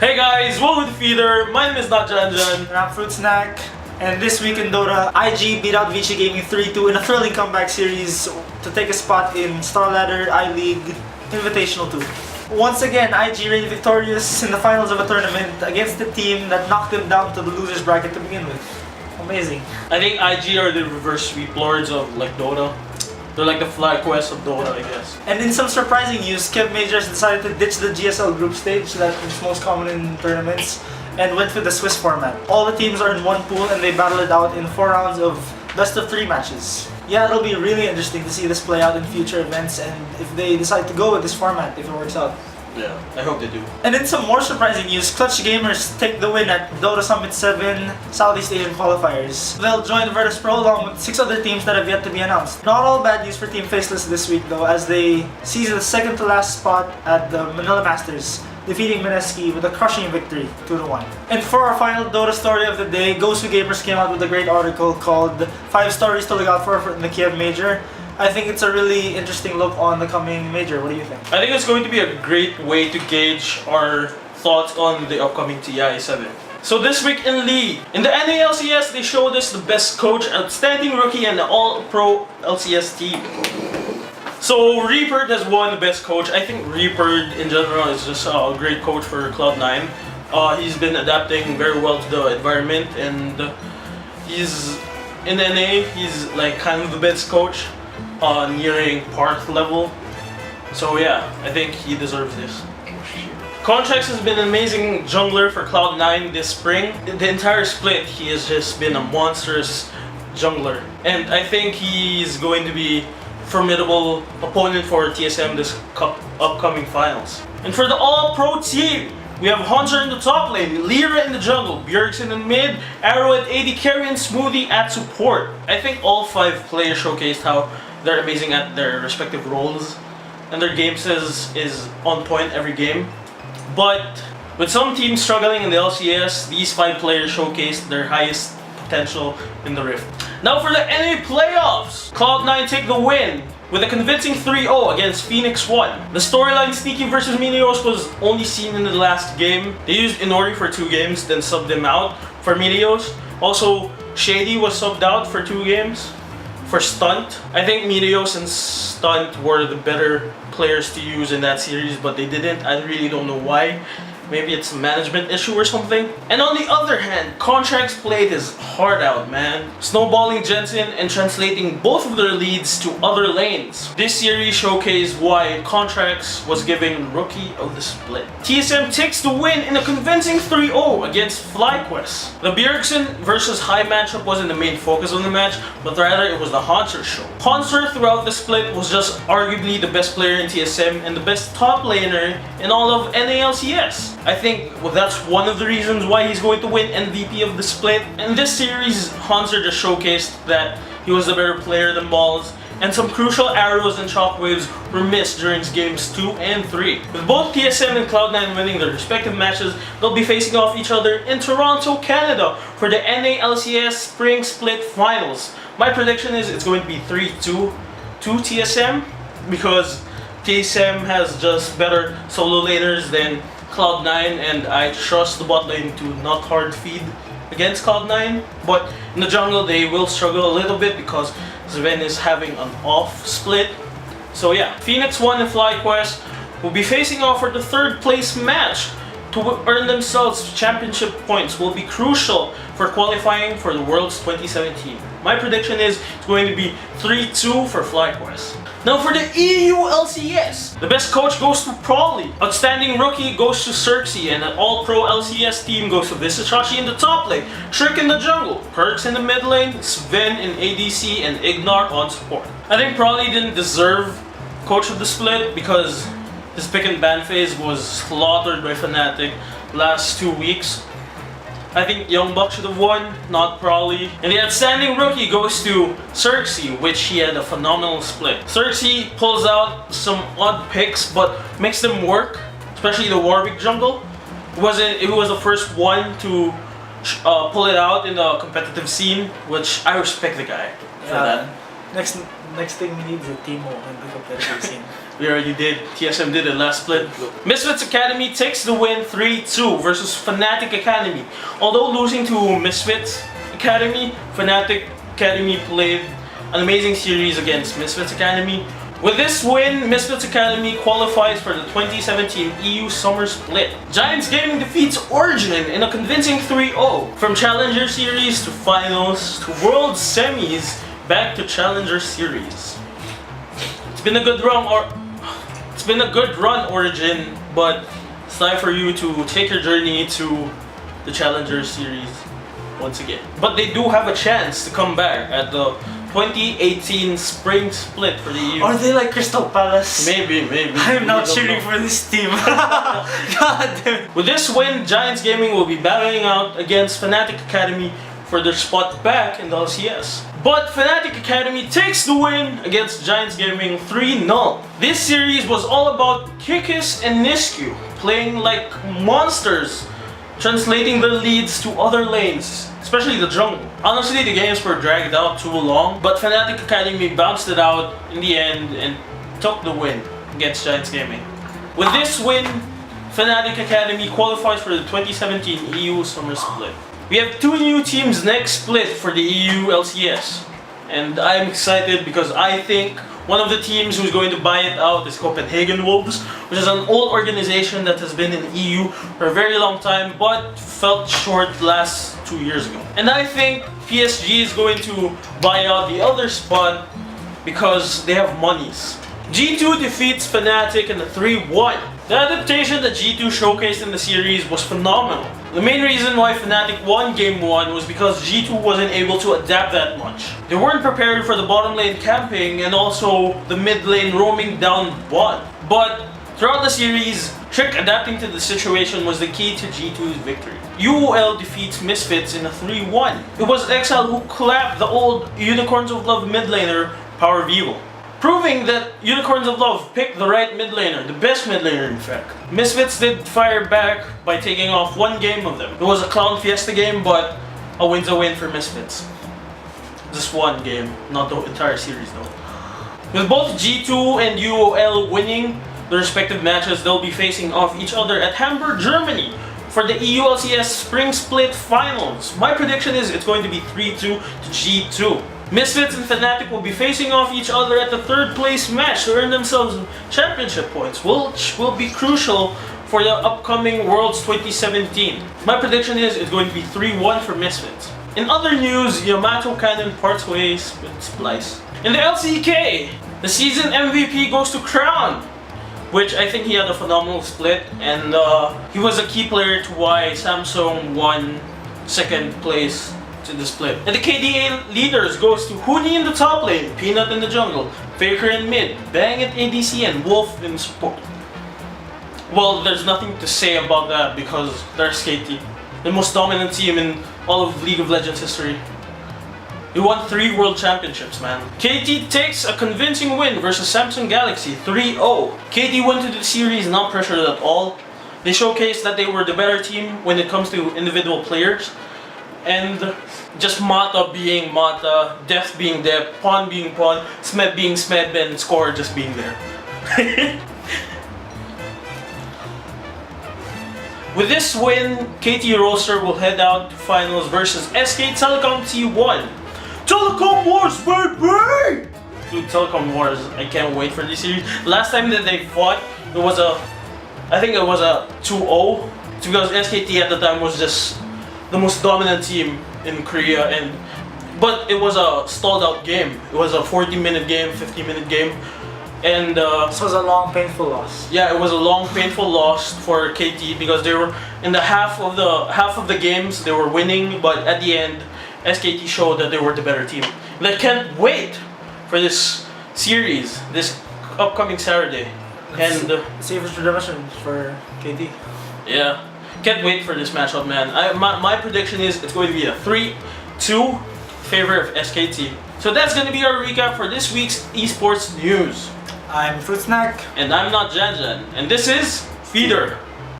Hey guys, welcome to Feeder. My name is not JanJan. And I'm Fruit Snack. And this week in Dota, IG beat out Vici Gaming 3-2 in a thrilling comeback series to take a spot in Star Ladder I-League Invitational 2. Once again, IG reigned victorious in the finals of a tournament against the team that knocked them down to the losers bracket to begin with. Amazing. I think IG are the reverse sweep lords of like Dota. They're like the FlyQuest of Dota, I guess. And in some surprising news, Kev Majors decided to ditch the GSL group stage that is most common in tournaments and went with the Swiss format. All the teams are in one pool and they battle it out in 4 rounds of best of 3 matches. Yeah, it'll be really interesting to see this play out in future events and if they decide to go with this format, if it works out. Yeah, I hope they do. And in some more surprising news, Clutch Gamers take the win at Dota Summit 7 Southeast Asian qualifiers. They'll join Virtus Pro along with 6 other teams that have yet to be announced. Not all bad news for Team Faceless this week though, as they seize the second to last spot at the Manila Masters, defeating Mineski with a crushing victory, 2-1. And for our final Dota story of the day, Gosu Gamers came out with a great article called 5 Stories to Look Out for in the Kiev Major. I think it's a really interesting look on the coming major. What do you think? I think it's going to be a great way to gauge our thoughts on the upcoming TI 7. So this week in League, in the LCS, they showed us the best coach, outstanding rookie, and the all-pro LCS team. So Reaper has won the best coach. I think Reaper in general is just a great coach for Cloud9. He's been adapting very well to the environment, and he's in NA. He's like kind of the best coach. Nearing Parth level. So yeah, I think he deserves this. Contracts has been an amazing jungler for Cloud9 this spring. The entire split, he has just been a monstrous jungler. And I think he's going to be a formidable opponent for TSM this upcoming finals. And for the all-pro team, we have Hunter in the top lane, Lyra in the jungle, Bjergsen in mid, Arrow at AD carry, and Smoothie at support. I think all 5 players showcased how they're amazing at their respective roles, and their game says is on point every game. But with some teams struggling in the LCS, these 5 players showcased their highest potential in the Rift. Now for the NA playoffs, Cloud9 take the win with a convincing 3-0 against Phoenix 1. The storyline Sneaky vs Meteos was only seen in the last game. They used Inori for 2 games, then subbed them out for Meteos. Also, Shady was subbed out for 2 games. For Stunt, I think Meteos and Stunt were the better players to use in that series, but they didn't. I really don't know why. Maybe it's a management issue or something. And on the other hand, Contracts played his heart out, man. Snowballing Jensen and translating both of their leads to other lanes. This series showcased why Contracts was given Rookie of the Split. TSM takes the win in a convincing 3-0 against FlyQuest. The Bjergsen versus High matchup wasn't the main focus of the match, but rather it was the Hunter show. Hunter throughout the split was just arguably the best player in TSM and the best top laner in all of NALCS. I think that's one of the reasons why he's going to win MVP of the split. In this series, Hunter just showcased that he was a better player than Balls, and some crucial arrows and shockwaves were missed during games 2 and 3. With both TSM and Cloud9 winning their respective matches, they'll be facing off each other in Toronto, Canada for the NALCS Spring Split Finals. My prediction is it's going to be 3-2 to TSM because TSM has just better solo laners than Cloud9, and I trust the bot lane to not hard feed against Cloud9. But in the jungle they will struggle a little bit because Sven is having an off split. So yeah, Phoenix 1 and FlyQuest will be facing off for the 3rd place match to earn themselves championship points. Will be crucial for qualifying for the Worlds 2017. My prediction is it's going to be 3-2 for FlyQuest. Now for the EU LCS, the best coach goes to Prawley, outstanding rookie goes to Xerxes, and an all-pro LCS team goes to Visashashi in the top lane, Shriek in the jungle, Perks in the mid lane, Sven in ADC, and Ignar on support. I think Prawley didn't deserve coach of the split because his pick and ban phase was slaughtered by Fnatic last 2 weeks. I think Young Buck should have won, not Prawley. And the outstanding rookie goes to Xerxes, which he had a phenomenal split. Xerxes pulls out some odd picks, but makes them work, especially the Warwick jungle. He was the first one to pull it out in the competitive scene, which I respect the guy for that. Next thing we need is a Timo in the competitive scene. We already did. TSM did it last split. Misfits Academy takes the win 3-2 versus Fnatic Academy. Although losing to Misfits Academy, Fnatic Academy played an amazing series against Misfits Academy. With this win, Misfits Academy qualifies for the 2017 EU Summer Split. Giants Gaming defeats Origin in a convincing 3-0. From Challenger Series to Finals to World Semis, back to Challenger Series. It's been a good run, Origin, but it's time for you to take your journey to the Challenger Series once again. But they do have a chance to come back at the 2018 Spring Split for the EU. Are they like Crystal Palace? Maybe. I'm not cheering for this team. God damn it. With this win, Giants Gaming will be battling out against Fnatic Academy for their spot back in the LCS. But Fnatic Academy takes the win against Giants Gaming 3-0. This series was all about Kikis and Nisku playing like monsters, translating their leads to other lanes, especially the jungle. Honestly, the games were dragged out too long, but Fnatic Academy bounced it out in the end and took the win against Giants Gaming. With this win, Fnatic Academy qualifies for the 2017 EU Summer Split. We have two new teams next split for the EU LCS, and I'm excited because I think one of the teams who's going to buy it out is Copenhagen Wolves, which is an old organization that has been in the EU for a very long time but felt short last 2 years ago. And I think PSG is going to buy out the other spot because they have monies. G2 defeats Fnatic in a 3-1. The adaptation that G2 showcased in the series was phenomenal. The main reason why Fnatic won Game 1 was because G2 wasn't able to adapt that much. They weren't prepared for the bottom lane camping and also the mid lane roaming down bot. But throughout the series, Trick adapting to the situation was the key to G2's victory. UOL defeats Misfits in a 3-1. It was Exile who clapped the old Unicorns of Love mid laner, Power Vivo, proving that Unicorns of Love picked the right mid laner, the best mid laner in fact. Misfits did fire back by taking off one game of them. It was a Clown Fiesta game, but a win's a win for Misfits. Just one game, not the entire series though. With both G2 and UOL winning their respective matches, they'll be facing off each other at Hamburg, Germany for the EU LCS Spring Split Finals. My prediction is it's going to be 3-2 to G2. Misfits and Fnatic will be facing off each other at the third place match to earn themselves championship points, which will be crucial for the upcoming Worlds 2017. My prediction is it's going to be 3-1 for Misfits. In other news, Yamato Cannon parts ways with Splice. In the LCK, the season MVP goes to Crown, which I think he had a phenomenal split, and he was a key player to why Samsung won second place to the split. And the KDA leaders goes to Huni in the top lane, Peanut in the jungle, Faker in mid, Bang at ADC, and Wolf in support. Well, there's nothing to say about that because they're SKT, the most dominant team in all of League of Legends history. They won 3 World Championships, man. KT takes a convincing win versus Samsung Galaxy 3-0. KT went to the series not pressured at all. They showcased that they were the better team when it comes to individual players. And just Mata being Mata, Def being Def, Pawn being Pawn, Smed being Smed, and Score just being there. With this win, KT roster will head out to finals versus SK Telecom T1. Telecom Wars, baby! Dude, Telecom Wars, I can't wait for this series. Last time that they fought, I think it was a 2-0. It's because SKT at the time was just the most dominant team in Korea, but it was a stalled out game. It was a 40-minute game, 50-minute game, and this was a long, painful loss. Yeah, it was a long, painful loss for KT because they were in the half of the games they were winning, but at the end, SKT showed that they were the better team. And I can't wait for this series, this upcoming Saturday, and safest redemption for KT. Yeah. Can't wait for this matchup, man. My prediction is it's going to be a 3-2 favor of SKT. So that's going to be our recap for this week's esports news. I'm Fruit Snack. And I'm not JanJan. And this is Feeder.